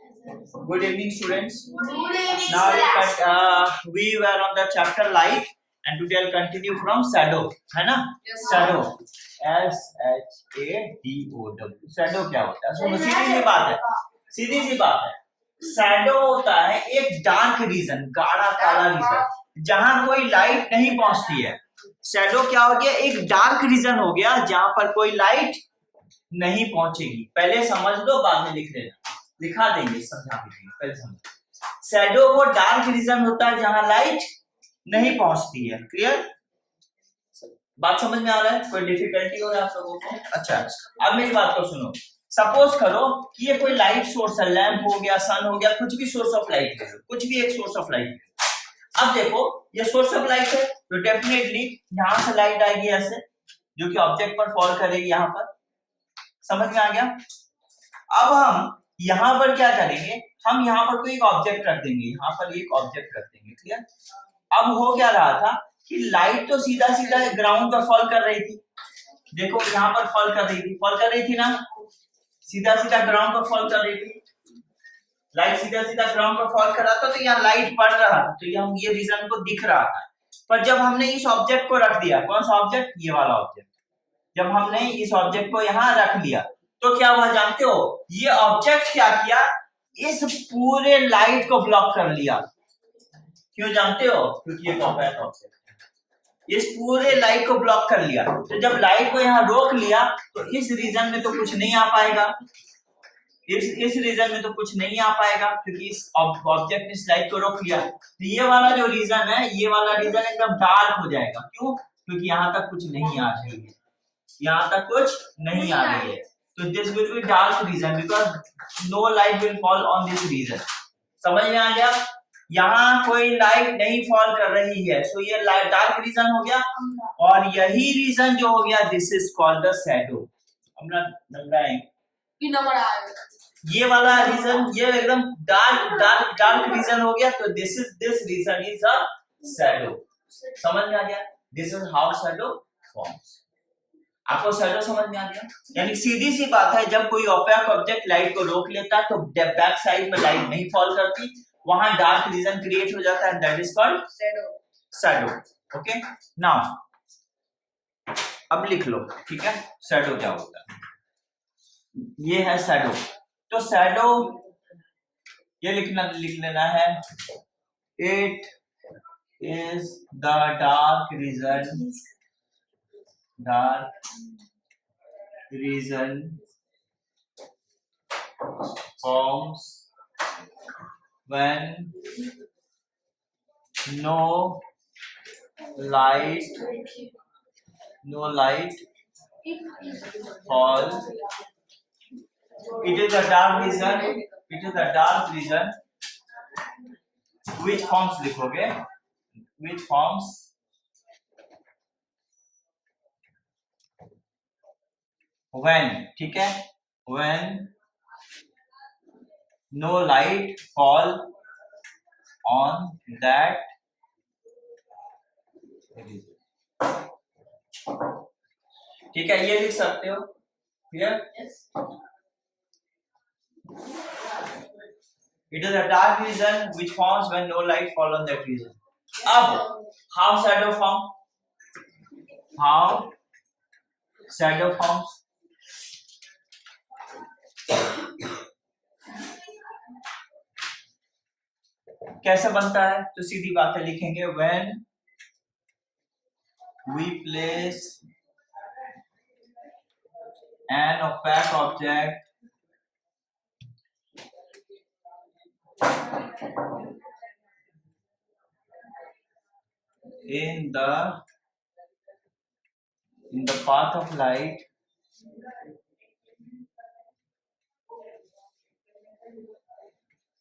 Good evening, students. Good evening, Now we were on the chapter light, and today I'll continue from shadow. है ना? Yes, shadow. SHADOW. shadow क्या होता है? सुनो, सीधी सी बात है. सीधी सी बात है. शैडो होता है एक डार्क रीजन, गाढ़ा काला रीजन, जहां कोई लाइट नहीं पहुंचती है. शैडो क्या हो गया? एक डार्क रीजन हो गया जहां पर कोई लाइट नहीं पहुंचेगी. पहले समझ लो, बाद में लिख लेना. दिखा देंगे, समझा देंगे, पहले समझ. शैडो वो डार्क रीजन होता है जहां लाइट नहीं पहुंचती है. क्लियर? बात समझ में आ रहा है? कोई डिफिकल्टी हो रहा है आप लोगों को? अच्छा, अब मेरी बात को सुनो. सपोज करो कि ये कोई लाइट सोर्स है, लैंप हो गया, सन हो गया, कुछ भी सोर्स ऑफ लाइट है, कुछ भी एक सोर्स ऑफ लाइट है. अब देखो, ये सोर्स ऑफ लाइट है तो डेफिनेटली यहां से लाइट आएगी ऐसे, जो कि ऑब्जेक्ट पर फॉल करेगी. यहां पर समझ में आ गया? अब हम यहां पर क्या करेंगे? हम यहां पर कोई एक ऑब्जेक्ट रख देंगे, यहां पर एक ऑब्जेक्ट रख देंगे. क्लियर? अब हो क्या रहा था कि लाइट तो सीधा सीधा ग्राउंड पर फॉल कर रही थी. देखो यहां पर फॉल कर रही थी ना, सीधा सीधा ग्राउंड पर फॉल कर रही थी. लाइट सीधा सीधा ग्राउंड पर फॉल कर रहा था, तो यहाँ लाइट पड़ रहा था, तो ये रीजन को दिख रहा था. पर जब हमने इस ऑब्जेक्ट को रख दिया, कौन सा ऑब्जेक्ट? ये वाला ऑब्जेक्ट. जब हमने इस ऑब्जेक्ट को यहाँ रख लिया तो क्या हुआ जानते हो? ये ऑब्जेक्ट क्या किया? इस पूरे लाइट को ब्लॉक कर लिया. क्यों जानते हो? क्योंकि ये कॉम्पैक्ट ऑब्जेक्ट है. इस पूरे लाइट को ब्लॉक कर लिया. तो जब लाइट को यहाँ रोक लिया तो इस रीजन में तो कुछ नहीं आ पाएगा. इस रीजन में तो कुछ नहीं आ पाएगा क्योंकि इस ऑब्जेक्ट ने इस लाइट को रोक लिया. तो ये वाला जो रीजन है, ये वाला रीजन एकदम डार्क हो जाएगा. क्यों? क्योंकि यहाँ तक कुछ नहीं आ रही है, यहाँ तक कुछ नहीं आ रही है. तो this will be dark region because no light will fall on this region. समझ में आ गया? यहाँ कोई लाइट नहीं फॉल कर रही है, सो ये डार्क रीजन हो गया. और यही रीजन जो हो गया, this is called the shadow. ये वाला रीजन, ये एकदम डार्क रीजन हो गया, तो this region is a shadow. समझ में आ गया? This is how shadow forms. आपको शैडो समझ में आ गया? यानी सीधी सी बात है, जब कोई ओपेक ऑब्जेक्ट लाइट को रोक लेता तो बैक साइड में लाइट नहीं फॉल करती, वहां डार्क रीजन क्रिएट हो जाता है. That is called shadow. Okay, now अब लिख लो. ठीक है, शैडो क्या होता है? ये है शैडो. तो शैडो ये लिख लेना है. It is the dark region forms when no light falls. It is a dark region which forms लिखोगे, which forms when. ठीक है, when no light fall on that region. ठीक है, ये लिख सकते हो. Clear? It is a dark region which forms when no light fall on that region. अब how shadow form? How shadow forms? कैसे बनता है? तो सीधी बात है, लिखेंगे when we place an opaque object in the path of light,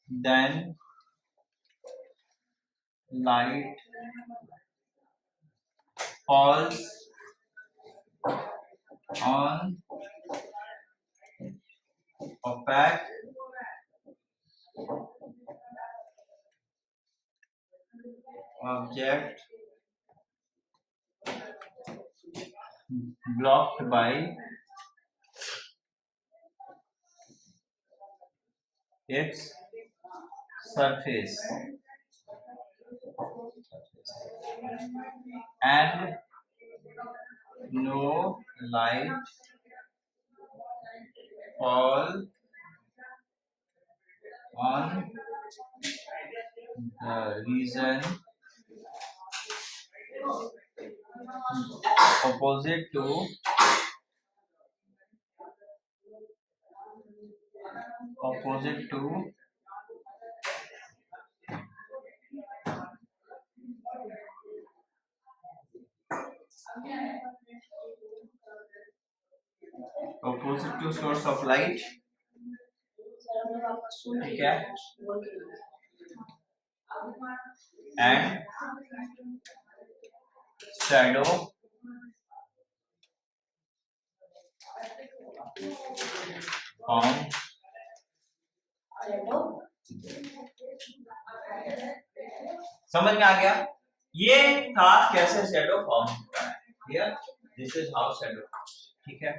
then light falls on opaque object blocked by its surface and no light fall on the region opposite to opposite to source of light. ठीक है, and shadow on समझ में आ गया? ये था कैसे shadow form होता है। Clear? This is how shadow. ठीक है,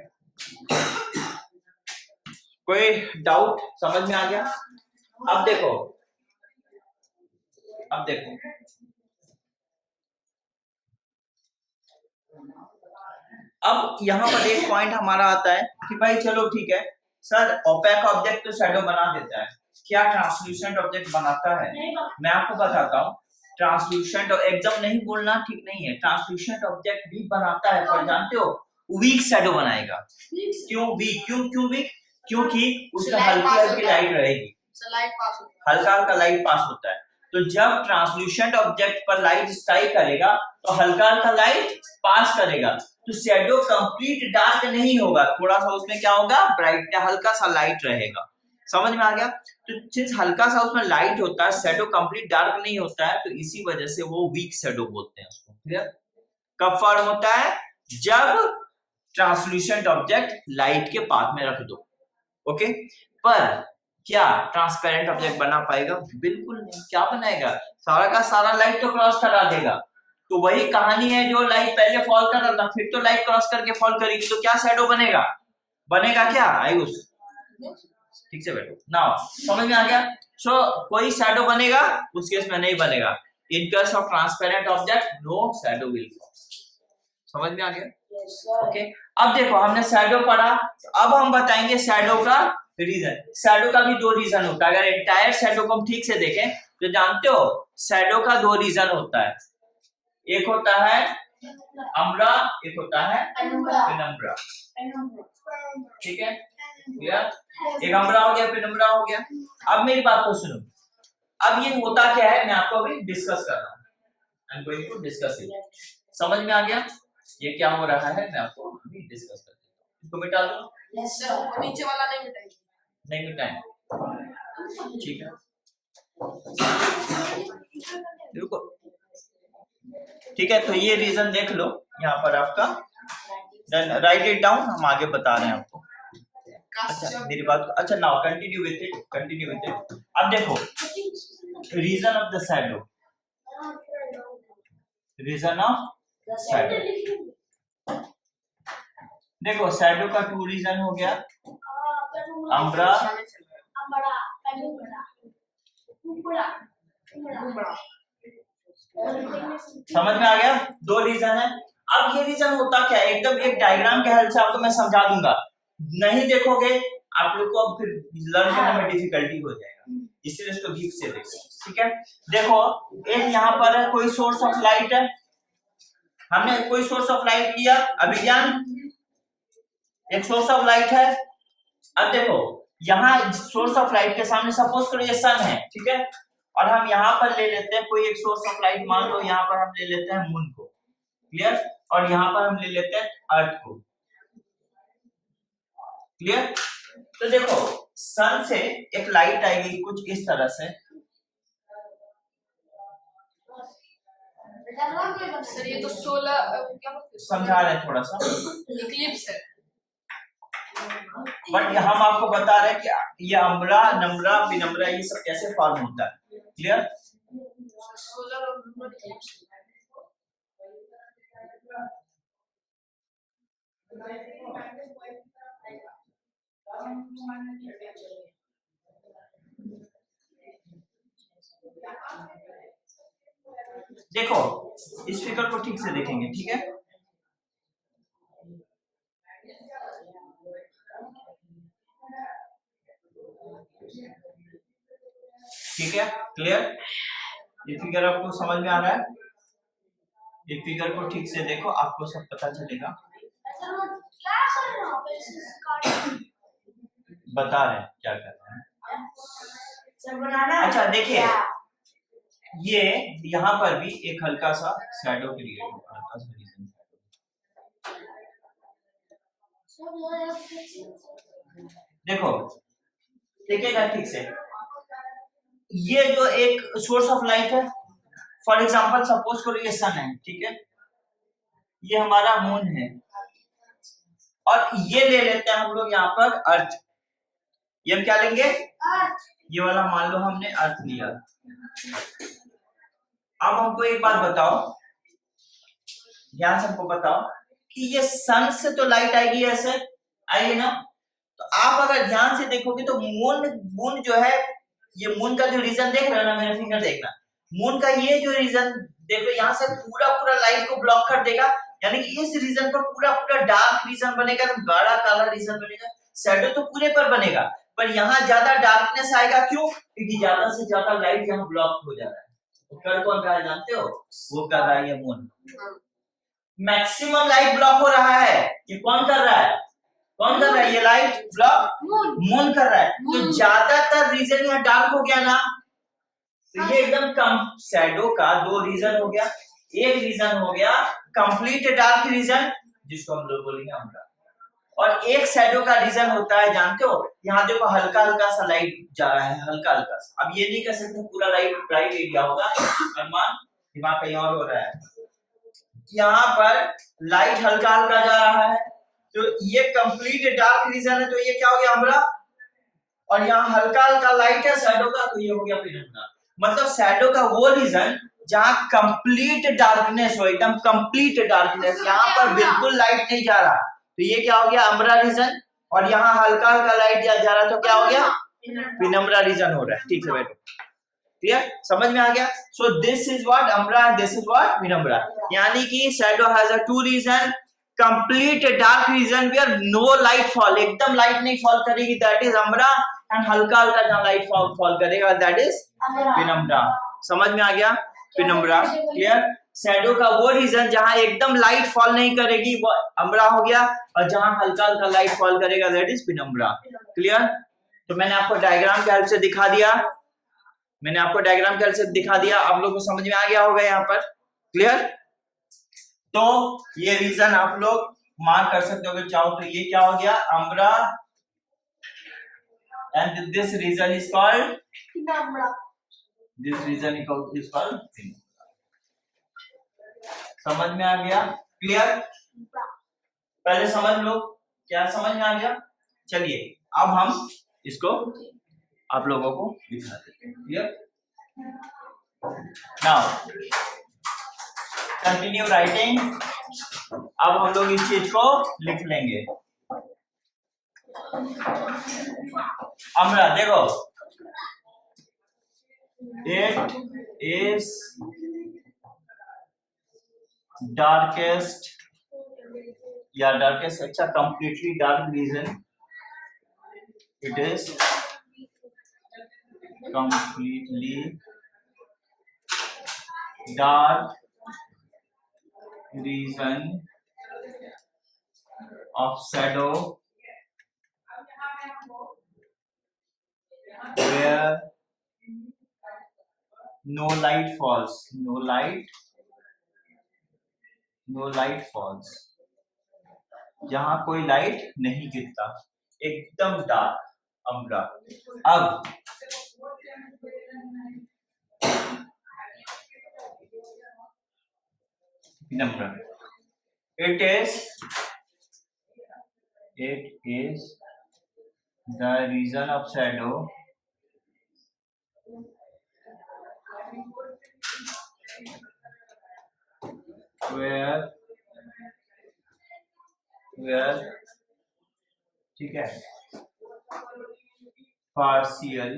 कोई डाउट? समझ में आ गया? अब देखो, अब यहाँ पर एक पॉइंट हमारा आता है कि भाई चलो ठीक है सर, ओपेक ऑब्जेक्ट तो शैडो बना देता है, क्या ट्रांसल्यूसेंट ऑब्जेक्ट बनाता है? मैं आपको बताता हूँ, ट्रांसल्यूसेंट एकदम नहीं बोलना ठीक नहीं है, ट्रांसल्यूसेंट ऑब्जेक्ट भी बनाता है, पर जानते हो वीक शैडो बनाएगा। क्यों वीक? क्यों वीक? क्योंकि उसमें हल्की हल्की लाइट रहेगी, हल्का हल्का लाइट पास होता है। तो जब ट्रांसल्यूसेंट ऑब्जेक्ट पर लाइट स्ट्राइक करेगा तो हल्का हल्का लाइट पास करेगा, तो शैडो कंप्लीट डार्क नहीं होगा, थोड़ा सा उसमें क्या होगा, ब्राइट हल्का सा लाइट रहेगा। समझ में आ गया? तो सिंस हल्का सा उसमें लाइट होता है, शैडो कंप्लीट डार्क नहीं होता है, तो इसी वजह से वो वीक शैडो बोलते हैं उसको। क्लियर? कब फॉर्म होता है? जब ट्रांसल्यूसेंट ऑब्जेक्ट लाइट के पाथ में रख दो। ओके, पर क्या ट्रांसपेरेंट ऑब्जेक्ट बना पाएगा? बिल्कुल नहीं। क्या बनाएगा? सारा का सारा लाइट तो क्रॉस करा देगा। तो वही कहानी है, जो लाइट पहले फॉल कर रहा था फिर तो लाइट क्रॉस करके फॉल करेगी, तो क्या शैडो बनेगा? बनेगा क्या? आयुष ठीक से बैठो नाउ, समझ में आ गया? सो कोई शैडो बनेगा, उस केस में नहीं बनेगा। In case of transparent object no shadow will fall. समझ में आ गया? ओके, अब देखो हमने शैडो पढ़ा, अब हम बताएंगे शैडो का रीजन। शैडो का भी दो रीजन होता है। अगर एंटायर शैडो को हम ठीक से देखें तो जानते हो शैडो का दो रीजन होता है, एक होता है अम्ब्रा, एक होता है पेनम्ब्रा। ठीक है, एक अम्ब्रा हो गया, पेनम्ब्रा हो गया। अब मेरी बात को सुनो, अब ये होता क्या है मैं आपको अभी डिस्कस कर रहा हूँ, I am going to discuss it. समझ में आ गया ये क्या हो रहा है? मैं आपको अभी डिस्कस कर देता हूँ। इसको मिटा दो। यस सर, नीचे वाला नहीं मिटाएंगे, नहीं मिटाएंगे। ठीक है, देखो ठीक है, तो ये रीजन देख लो यहाँ पर आपका, देन राइट इट डाउन, हम आगे बता रहे हैं आपको। अच्छा मेरी बात, अच्छा नाउ कंटिन्यू विद इट। अब देखो region of the shadow, region of shadow. देखो शैडो का टू रीजन हो गया, अम्ब्रा, समझ में आ गया? दो रीजन है। अब ये रीजन होता क्या है, एकदम एक डायग्राम के हेल्प से आपको मैं समझा दूंगा, नहीं देखोगे आप लोग को फिर लर्न करने में डिफिकल्टी हो जाएगा, इसलिए इसको डीप से देखो। ठीक है, देखो एक यहाँ पर है कोई सोर्स ऑफ लाइट है, हमने कोई सोर्स ऑफ लाइट लिया, अभिज्ञान एक सोर्स ऑफ लाइट है। अब देखो यहाँ सोर्स ऑफ लाइट के सामने सपोज करो ये सन है, ठीक है, और हम यहाँ पर ले लेते हैं कोई एक सोर्स ऑफ लाइट, मान लो यहाँ पर हम ले लेते हैं मून को। क्लियर? और यहाँ पर हम ले लेते हैं अर्थ को। क्लियर? तो देखो सन से एक लाइट आएगी कुछ इस तरह से, सर ये तो सोलर क्या समझा रहे हैं थोड़ा सा, इक्लिप्स है, बट हम आपको बता रहे हैं कि ये अम्ब्रा, नम्ब्रा, पिनम्ब्रा ये सब कैसे फॉर्म होता है। क्लियर? सोलर और लूनर इक्लिप्स। देखो इस फिगर को ठीक से देखेंगे, ठीक है। ठीक है, क्लियर। ये फिगर आपको समझ में आ रहा है? ये फिगर को ठीक से देखो, आपको सब पता चलेगा। बता रहे हैं क्या कर रहे हैं। अच्छा देखिए, ये यहाँ पर भी एक हल्का सा शैडो क्रिएट होगा, हल्का सा रीजन। देखो देखिएगा ठीक से, ये जो एक सोर्स ऑफ लाइट है, फॉर एग्जांपल सपोज करो ये सन है, ठीक है, ये हमारा मून है, और ये ले लेते हैं हम लोग यहाँ पर अर्थ। ये हम क्या लेंगे? ये वाला मान लो हमने अर्थ लिया। अब हमको एक बात बताओ, ध्यान से हमको बताओ कि ये सन से तो लाइट आएगी, ऐसे आएगी ना। तो आप अगर ध्यान से देखोगे तो मून जो है, ये मून का जो रीजन देख रहे हो ना, मेरे फिंगर देखना, मून का ये जो रीजन देखो, यहाँ से पूरा पूरा लाइट को ब्लॉक कर देगा, यानी कि इस रीजन पर पूरा पूरा डार्क रीजन बनेगा, तो गाढ़ा काला रीजन बनेगा। शैडो तो पूरे पर बनेगा, पर यहाँ ज्यादा डार्कनेस आएगा। क्यों? क्योंकि ज्यादा से ज्यादा लाइट यहाँ ब्लॉक हो जा रहा है। तो कर कौन रहा है जानते हो? वो कर रहा है ये मून। मैक्सिमम लाइट ब्लॉक हो रहा है, ये कौन कर रहा है? कौन कर रहा है? ये लाइट ब्लॉक मून कर रहा है। तो ज्यादातर रीजन यहाँ डार्क हो गया ना, तो ये एकदम कम। शैडो का दो रीजन हो गया, एक रीजन हो गया कंप्लीट डार्क रीजन, जिसको हम लोग बोलेंगे अम्ब्रा, और एक शैडो का रीजन होता है, जानते हो, यहाँ देखो हल्का हल्का सा लाइट जा रहा है, हल्का हल्का सा। अब ये नहीं कह सकते पूरा लाइट ब्राइट एरिया होगा, अनुमान दिमाग कहीं और हो रहा है। यहाँ पर लाइट हल्का हल्का जा रहा है, तो ये कंप्लीट डार्क रीजन है, तो ये क्या हो गया? अम्ब्रा। और यहाँ हल्का हल्का लाइट है शैडो का, तो ये हो गया पेनिम्ब्रा। मतलब शैडो का वो रीजन जहाँ कंप्लीट डार्कनेस हो, एकदम कंप्लीट डार्कनेस, यहाँ पर बिल्कुल लाइट नहीं जा रहा, तो ये क्या हो गया? Umbra region. और यहाँ हल्का हल्का लाइट जा रहा है, तो क्या हो गया? पेनिम्ब्रा रीजन हो रहा है। ठीक है बैठो, क्लियर, समझ में आ गया? So this is what umbra and this is what penumbra. यानी कि shadow has a two region, complete dark region where no light fall, एकदम लाइट नहीं फॉल करेगी, दैट इज अम्ब्रा, एंड हल्का हल्का जहां लाइट फॉल करेगा, दैट इज पेनिम्ब्रा। समझ में आ गया? पेनिम्ब्रा, क्लियर। शैडो का वो रीजन जहां एकदम लाइट फॉल नहीं करेगी, वो अम्ब्रा हो गया, और जहां हल्का हल्का लाइट फॉल करेगा, दैट इज पेनिम्ब्रा। क्लियर? तो मैंने आपको डायग्राम के हेल्प से दिखा दिया, आप लोगों को समझ में आ गया होगा यहाँ पर। क्लियर? तो ये रीजन आप लोग मार्क कर सकते हो अगर चाहो तो। ये क्या हो गया? Umbra, and this region is called penumbra. This region is called penumbra. समझ में आ गया? क्लियर? पहले समझ लो, क्या समझ में आ गया? चलिए अब हम इसको आप लोगों को दिखा देते हैं। क्लियर? Now continue writing. अब हम लोग इस चीज को लिख लेंगे। अम्ब्रा देखो, इट इज डार्केस्ट, या डार्केस्ट, अच्छा completely dark region, it is completely dark region of shadow where no light falls, no light falls, जहां कोई लाइट नहीं गिरता, एकदम डार्क अम्ब्रा। अब पेनिम्ब्रा, it is the region of shadow where ठीक है, partial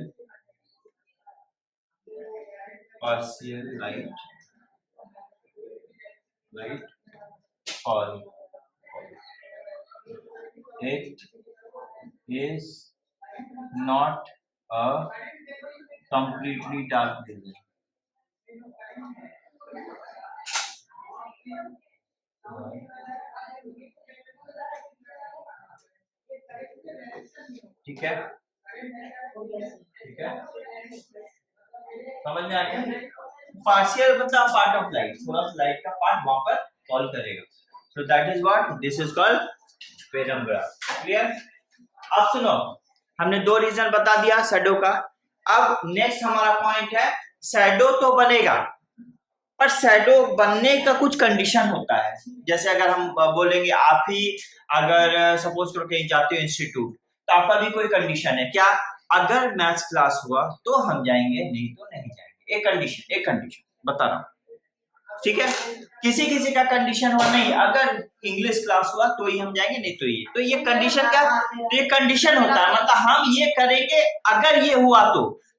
partial light fall. It is not a completely dark region. ठीक है, ठीक है, समझ में आ गया? पार्शियल मतलब पार्ट ऑफ लाइट, थोड़ा सा लाइट का पार्ट वहां पर फॉल करेगा, so that is what this is called Perambra. Clear? अब सुनो, हमने दो रीजन बता दिया शैडो का। अब नेक्स्ट हमारा पॉइंट है, शैडो तो बनेगा पर शैडो बनने का कुछ कंडीशन होता है। जैसे अगर हम बोलेंगे, आप ही अगर सपोज करो कहीं जाते हो इंस्टीट्यूट, तो आपका भी कोई कंडीशन है क्या, अगर मैथ्स क्लास हुआ तो हम जाएंगे, नहीं तो नहीं जाएंगे। एक कंडीशन बता रहा हूँ, ठीक है? किसी किसी का कंडीशन हो, नहीं अगर इंग्लिश क्लास हुआ तो ही हम जाएंगे, नहीं तो ये कंडीशन क्या, तो ये कंडीशन होता है, मतलब हम ये करेंगे अगर ये हुआ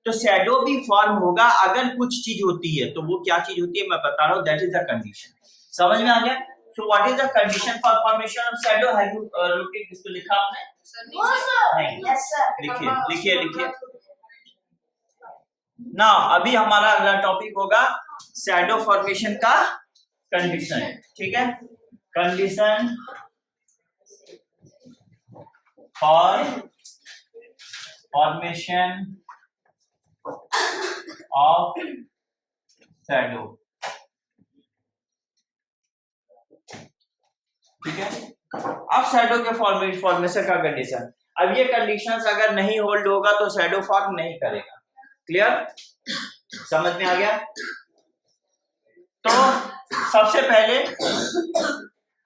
तो शैडो भी फॉर्म होगा अगर कुछ चीज होती है। तो वो क्या चीज होती है मैं बता रहा हूँ, दैट इज द कंडीशन। समझ में आ गया? So what is the condition for formation of shadow? Have you look it, इसको लिखा आपने? नहीं, लिखिए ना। अभी हमारा अगला टॉपिक होगा शैडो फॉर्मेशन का कंडीशन, ठीक है? Condition for formation of shadow, ठीक है? अब शैडो के फॉर्मेशन का कंडीशन, अब ये कंडीशंस अगर नहीं होल्ड होगा तो शैडो फॉर्म नहीं करेगा। क्लियर? समझ में आ गया? तो सबसे पहले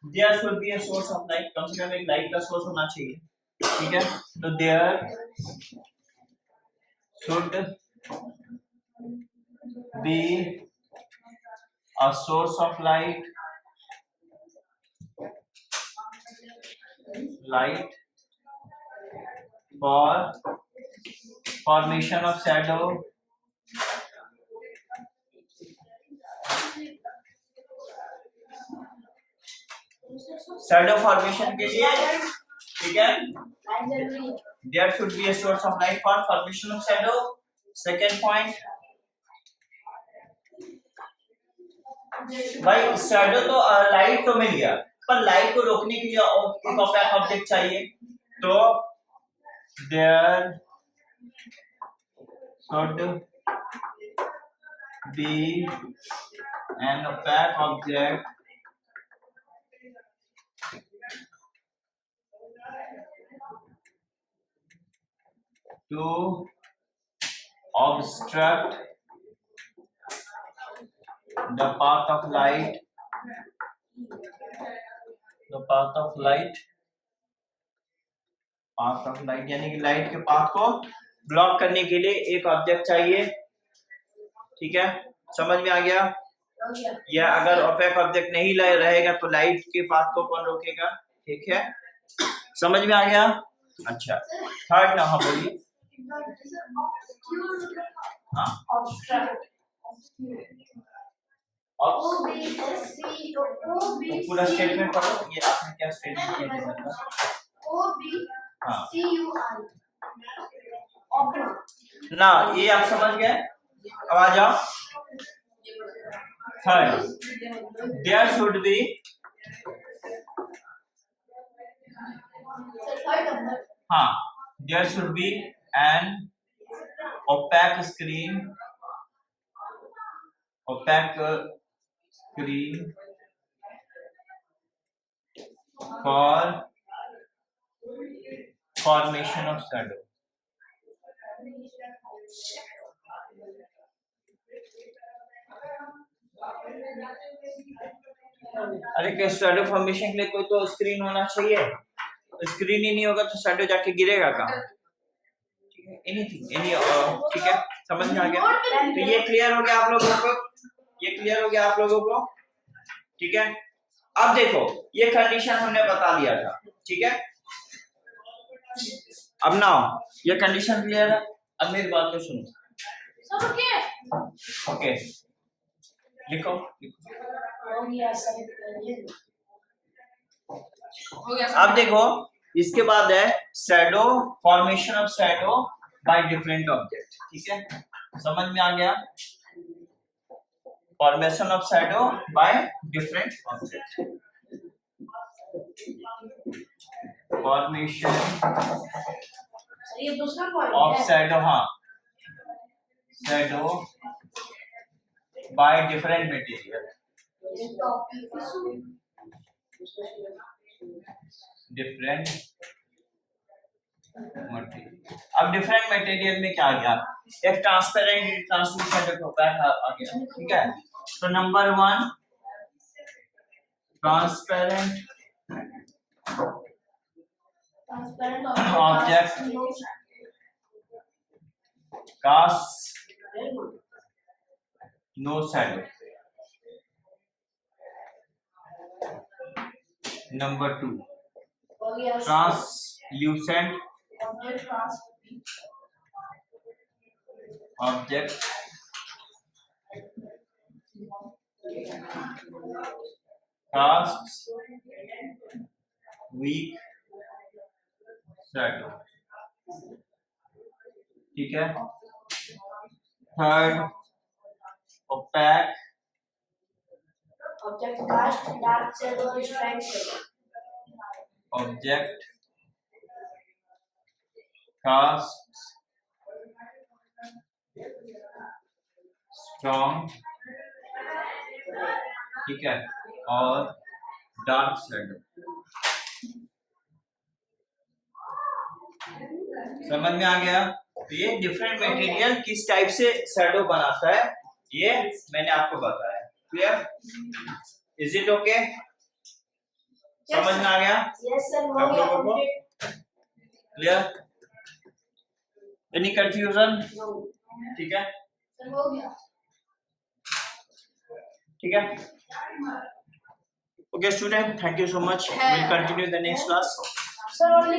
there should be a source of light, कम से कम एक लाइट का सोर्स होना चाहिए, ठीक है? तो there should be a source of light for formation of shadow formation के लिए, ठीक है, there should be a source of light for formation of shadow. Second point, भाई शैडो तो लाइट तो मिल गया, पर लाइट को रोकने के लिए एक ऑपेक ऑब्जेक्ट चाहिए, तो there should be an opaque object to obstruct the path of light, यानी कि लाइट के पाथ को ब्लॉक करने के लिए एक ऑब्जेक्ट चाहिए, ठीक है? समझ में आ गया? या अगर ओपेक ऑब्जेक्ट नहीं रहेगा तो लाइट के पाथ को कौन रोकेगा, ठीक है? समझ में आ गया? अच्छा, थर्ड ना, हाँ बोलिए। हाँ, पूरा स्टेटमेंट पढ़ो, ये आपने क्या स्टेटमेंट किया? हाँ ना, ये आप समझ गए? अब आ जाओ थर्ड, देयर शुड बी, हाँ, there should be an opaque screen for formation of shadow. अरे क्या शैडो फॉर्मेशन के लिए कोई तो स्क्रीन होना चाहिए, स्क्रीन ही नहीं होगा तो शैडो जाके गिरेगा कहाँ? ठीक है, एनीथिंग ठीक है, समझ में आ गया? तो ये क्लियर हो गया आप लोगों को, ठीक है? अब देखो, ये कंडीशन हमने बता दिया था, ठीक है? अब ना ये कंडीशन क्लियर है। अब मेरी बात को सुनो, सब ओके ओके लिखो हो गया अब देखो इसके बाद है shadow, formation of shadow by different object. ठीक है, समझ में आ गया? Formation of shadow by different object, formation ये दूसरा पॉइंट ऑफ शैडो, हाँ shadow by different material, different material. अब डिफरेंट मटेरियल में क्या आ गया? एक ट्रांसपेरेंट, ट्रांसलूसेंट, ओपैक आ गया। ठीक है, तो number 1 transparent object cast no shadow. Number 2 translucent object cast weak shadow. ठीक है, third opaque object cast dark shadow stripe shadow object cast strong. ठीक है, और डार्क शैडो। समझ में आ गया? तो ये डिफरेंट मटेरियल किस टाइप से शैडो बनाता है ये मैंने आपको बताया। क्लियर? Is it okay? समझ में आ गया यस सर आप लोगों को? क्लियर? Any confusion? ठीक है, सर हो गया ठीक है। Okay student, thank you so much. We'll continue the next class. Sir only